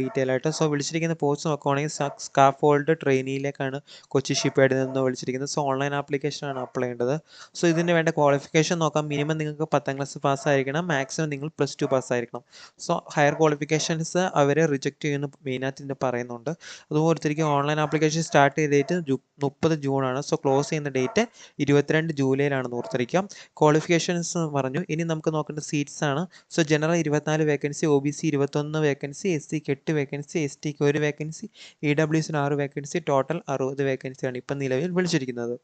Detail ആയിട്ട്. So വിളിച്ചിരിക്കുന്ന post നോക്കുവാണെങ്കിൽ scaffold ട്രെയിനിയിലേക്കാണ് Kochi ഷിപ്പ്യാർഡിൽ നിന്ന് വിളിച്ചിരിക്കുന്നത്. സോ ഓൺലൈൻ ആപ്ലിക്കേഷനാണ് അപ്ലൈ ചെയ്യേണ്ടത്. സോ ഇതിന് വേണ്ട ക്വാളിഫിക്കേഷൻ നോക്കാം. മിനിമം നിങ്ങൾക്ക് 10ാം ക്ലാസ് പാസ്സായിരിക്കണം, മാക്സിമം നിങ്ങൾ +2 പാസ്സായിരിക്കണം. സോ ഹയർ ക്വാളിഫിക്കേഷൻസ് അവർ റിജക്റ്റ് ചെയ്യുന്നു മെയിനായിട്ട് പറയുന്നുണ്ട്. അതുപോലെ ഓൺലൈൻ ആപ്ലിക്കേഷൻ സ്റ്റാർട്ട് ചെയ്ത ഡേറ്റ് 30 ജൂണാണ്. സോ ക്ലോസ് ചെയ്യുന്ന ഡേറ്റ് 22 ജൂലൈയിലാണെന്ന് ഓർത്തിരിക്കാം. ക്വാളിഫിക്കേഷൻസ് പറഞ്ഞു. ഇനി നമുക്ക് നോക്കേണ്ട സീറ്റ്സ് ആണ്. So general 24 vacancy, OBC 21 vacancy, SCക്ക് 8 വേക്കൻസി, STക്ക് 1 വേക്കൻസി, EWSന് 6 വേക്കൻസി, ടോട്ടൽ 60 വേക്കൻസിയാണ് ഇപ്പം നിലവിൽ വിളിച്ചിരിക്കുന്നത്.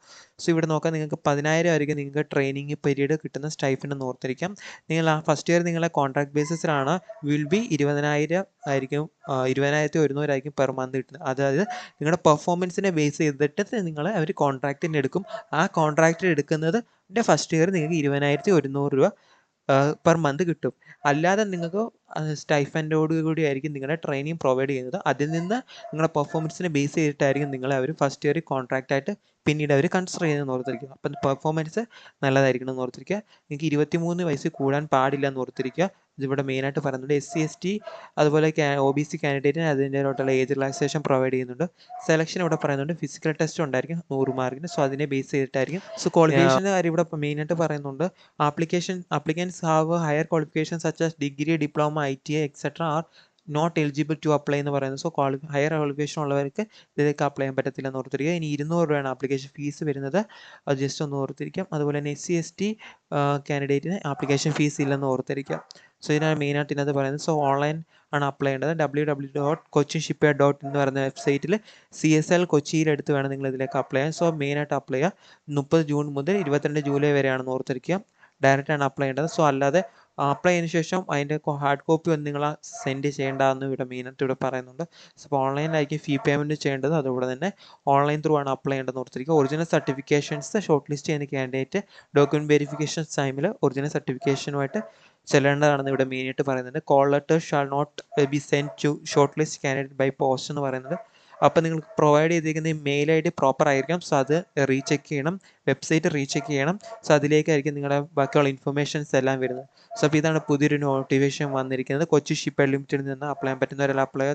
സോ ഇവിടെ നോക്കാം, നിങ്ങൾക്ക് 10,000 ആയിരിക്കും നിങ്ങൾക്ക് ട്രെയിനിങ് പീരീഡ് കിട്ടുന്ന സ്റ്റൈഫൻഡ് എന്ന് ഓർത്തിരിക്കാം. നിങ്ങൾ ആ ഫസ്റ്റ് ഇയർ നിങ്ങളെ കോൺട്രാക്ട് ബേസിസിലാണ് വിൽ ബി 20,000 ആയിരിക്കും, 20,100 ആയിരിക്കും പെർ മന്ത് കിട്ടുന്നത്. അതായത് നിങ്ങളുടെ പെർഫോമൻസിനെ ബേസ് ചെയ്തിട്ട് നിങ്ങളെ അവർ കോൺട്രാക്റ്റിന് എടുക്കും. ആ കോൺട്രാക്റ്റിൽ എടുക്കുന്നത് ഫസ്റ്റ് ഇയർ നിങ്ങൾക്ക് 20,100 രൂപ പെർ മന്ത് കിട്ടും. അല്ലാതെ നിങ്ങൾക്ക് സ്റ്റൈഫൻഡോട് കൂടി ആയിരിക്കും നിങ്ങളുടെ ട്രെയിനിങ് പ്രൊവൈഡ് ചെയ്യുന്നത്. അതിൽ നിന്ന് നിങ്ങളുടെ പെർഫോമൻസിനെ ബേസ് ചെയ്തിട്ടായിരിക്കും നിങ്ങളെ അവർ ഫസ്റ്റ് ഇയർ കോൺട്രാക്റ്റ് ആയിട്ട് പിന്നീട് അവർ കൺസിഡർ ചെയ്യുന്നതെന്ന് ഓർത്തിരിക്കുക. അപ്പം പെർഫോമൻസ് നല്ലതായിരിക്കണം എന്ന് ഓർത്തിരിക്കുക. നിങ്ങൾക്ക് 23 വയസ്സ് കൂടാൻ പാടില്ല എന്ന് ഓർത്തിരിക്കുക. ഇതിവിടെ മെയിനായിട്ട് പറയുന്നുണ്ട്. SC/ST അതുപോലെ OBC കാൻഡിഡേറ്റിന് അതിൻ്റെതായിട്ടുള്ള ഏജ് റിലാക്സേഷൻ പ്രൊവൈഡ് ചെയ്യുന്നുണ്ട്. സെലക്ഷൻ ഇവിടെ പറയുന്നുണ്ട്. ഫിസിക്കൽ ടെസ്റ്റ് ഉണ്ടായിരിക്കും 100 മാർക്കിന്. സോ അതിനെ ബേസ് ചെയ്തിട്ടായിരിക്കും. സോ ക്വാളിഫിക്കേഷൻ്റെ കാര്യം ഇവിടെ മെയിനായിട്ട് പറയുന്നുണ്ട്. applicants have higher qualifications such as degree, diploma, ITI, etc. are not eligible to apply എന്ന് പറയുന്നത്. സോ ഹയർ ക്വാളിഫിക്കേഷൻ ഉള്ളവർക്ക് ഇതിലേക്ക് അപ്ലൈ ചെയ്യാൻ പറ്റത്തില്ല എന്ന് ഓർത്തിരിക്കുക. ഇനി 200 രൂപയാണ് ആപ്ലിക്കേഷൻ ഫീസ് വരുന്നത്. അത് ജസ്റ്റ് ഒന്ന് ഓർത്തിരിക്കാം. അതുപോലെ തന്നെ SC/ST കാൻഡിഡേറ്റിന് ആപ്ലിക്കേഷൻ ഫീസ് ഇല്ലെന്ന് ഓർത്തിരിക്കുക. സോ ഇതിനാണ് മെയിനായിട്ട് ഇതിനകത്ത് പറയുന്നത്. സോ ഓൺലൈൻ ആണ് അപ്ലൈ ചെയ്യേണ്ടത്. www.cochinshipyard.in എന്ന് പറയുന്ന വെബ്സൈറ്റിൽ CSL കൊച്ചിയിലെടുത്ത് വേണം നിങ്ങൾ ഇതിലേക്ക് അപ്ലൈ ചെയ്യാൻ. സോ മെയിനായിട്ട് അപ്ലൈ ചെയ്യുക 30 ജൂൺ മുതൽ 22 ജൂലൈ വരെയാണെന്ന് ഓർത്തിരിക്കുക. ഡയറക്റ്റാണ് അപ്ലൈ ചെയ്യേണ്ടത്. സോ അല്ലാതെ അപ്ലൈ ചെയ്തതിന് ശേഷം അതിൻ്റെ ഹാർഡ് കോപ്പി ഒന്നും നിങ്ങൾ സെൻഡ് ചെയ്യേണ്ടതെന്ന് ഇവിടെ മെയിനായിട്ട് ഇവിടെ പറയുന്നുണ്ട്. സോ അപ്പോൾ ഓൺലൈനിലായിരിക്കും ഫീ പേയ്മെൻറ്റ് ചെയ്യേണ്ടത്. അതുപോലെ തന്നെ ഓൺലൈൻ ത്രൂ ആണ് അപ്ലൈ ചെയ്യേണ്ടതെന്ന് ഓർത്തിരിക്കുക. ഒറിജിനൽ സർട്ടിഫിക്കേഷൻസ് ഷോർട്ട് ലിസ്റ്റ് ചെയ്യുന്ന കാൻഡിഡേറ്റ് ഡോക്യുമെൻറ്റ് വെരിഫിക്കേഷൻ ടൈമിൽ ഒറിജിനൽ സർട്ടിഫിക്കേഷനുമായിട്ട് ചെല്ലേണ്ടതാണെന്ന് ഇവിടെ മെയിനായിട്ട് പറയുന്നുണ്ട്. Call letter shall not be send to shortlist candidate by post എന്ന് പറയുന്നത്. അപ്പോൾ നിങ്ങൾക്ക് പ്രൊവൈഡ് ചെയ്തിരിക്കുന്ന ഈ മെയിൽ ID പ്രോപ്പർ ആയിരിക്കണം. സോ അത് റീചെക്ക് ചെയ്യണം, വെബ്സൈറ്റ് റീചെക്ക് ചെയ്യണം. സോ അതിലേക്കായിരിക്കും നിങ്ങളുടെ ബാക്കിയുള്ള ഇൻഫർമേഷൻസ് എല്ലാം വരുന്നത്. സോ അപ്പോൾ ഇതാണ് പുതിയൊരു നോട്ടിഫിക്കേഷൻ വന്നിരിക്കുന്നത്. കൊച്ചി ഷിപ്പ്യാർഡ് ലിമിറ്റഡിൽ നിന്ന് അപ്ലൈ ചെയ്യാൻ പറ്റുന്നവരെല്ലാം അപ്ലൈ